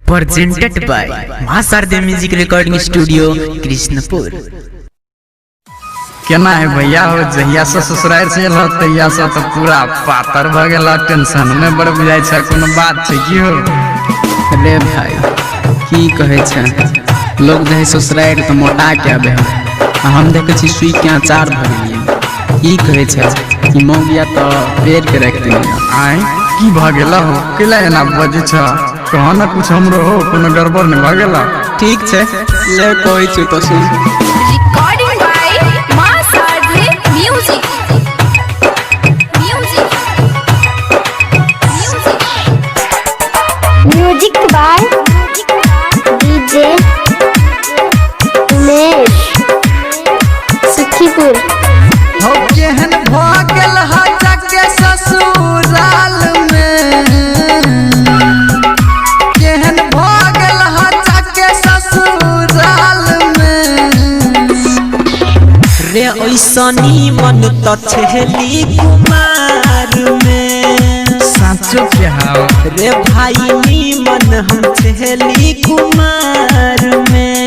presented by Maa Sharda music recording studio Krishnapur. केना है भैया हो जहिया से ससुराल से एलह तहिया से तो पूरा पातर भ गेल, टेंशन में बड़ बुझाई छै। कोनो बात छै की हो? अरे भाई की कहे छै, लोग जे ससुराल तो मोटा के आबे हम देखे छी सुई के अचार भ गेलिए। की कहे छै कि मौगिया तो पेड़ के रख देलिए। आय की भ गेल हो? केला एना बजे छ? कह ना कुछ हमरो हो, कोनो गड़बड़ नहीं भ गेल? ठीक छै ले कहै छी तो सुन। Recording by Maa Sharda music. Music by DJ Umesh Sukhipur. हो केहन भ गेल ह जाके ससुराल में, केहन भ गेल ह जाके ससुराल में। रे ऐसनी मन तो छेली कुमार में, साचो के हाव रे भाई नी मन हम छेली कुमार में।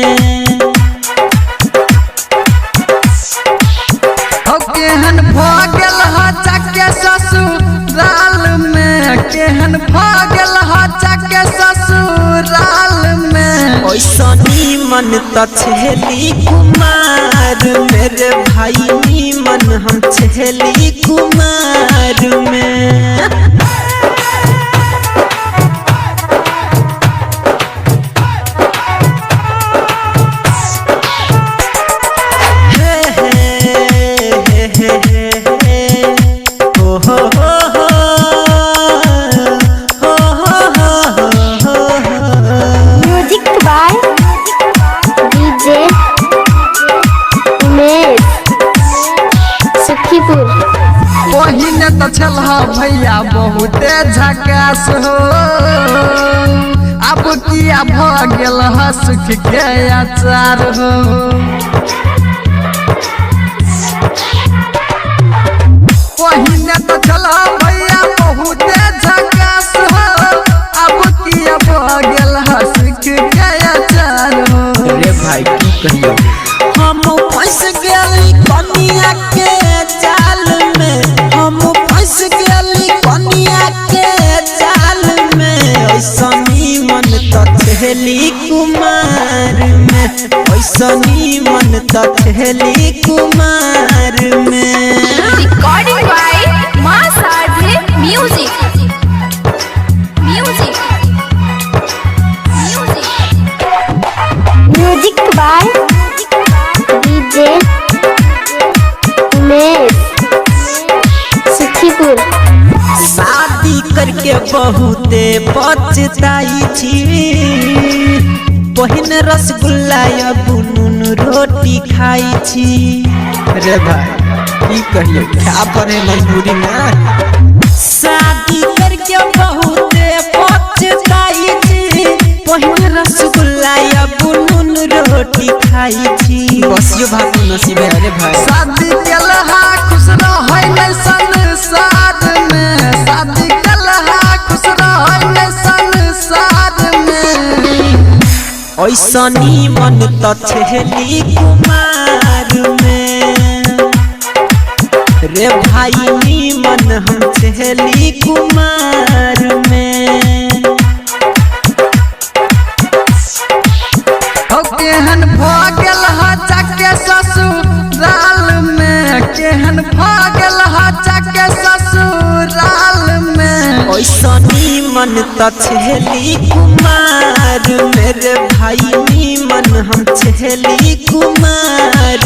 हो केहन भ गेल ह जाके ससुराल में, केहन भ गेल ह जाके ससुराल में। ऐसनी मन तो छेली कुमार मेरे भाई नी मन हम छेली कुमार में। Music by DJ Umesh Sukhipur. पहिने तो छलह भैया बहुते झकास हो, अब किया भ गेल ह सुख के अचार हो। पहिने तो छलह भैया बहुते झकास हो, अब किया भ गेल ह सुख के अचार हो। रे भाई की कहियो हम फंस गेली कनिया के जाल में, हम फंस गेली कनिया के जाल में। ऐसनी मन तो छेली कुमार में, ऐसनी मन तो छेली कुमार में। Recording by Maa Sharda music. Music by DJ Umesh Sukhipur. शादी करके बहुते पछताई छी, पहिन रसगुल्ला या बुनून रोटी खाई छी। रे भाई की कहियो क्या पड़े मजबूरी में। शादी करके बहुते पछताई छी, पहिन रसगुल्ला या बुनून रोटी खाई छी। बस यो बात नसीब है रे भाई। शादी केलहा खुश रहै संसार में, शादी केलहा खुश रहै संसार में। ऐसनी मन तो छेली कुमार में, रे भाई नी मन हम छेली कुमार में। हो केहन भ गेल ह जाके ससुराल में, केहन भ गेल ह जाके ससुराल में। ऐसनी मन तो छेली कुमार मेरे भाई नी मन हम छेली कुमार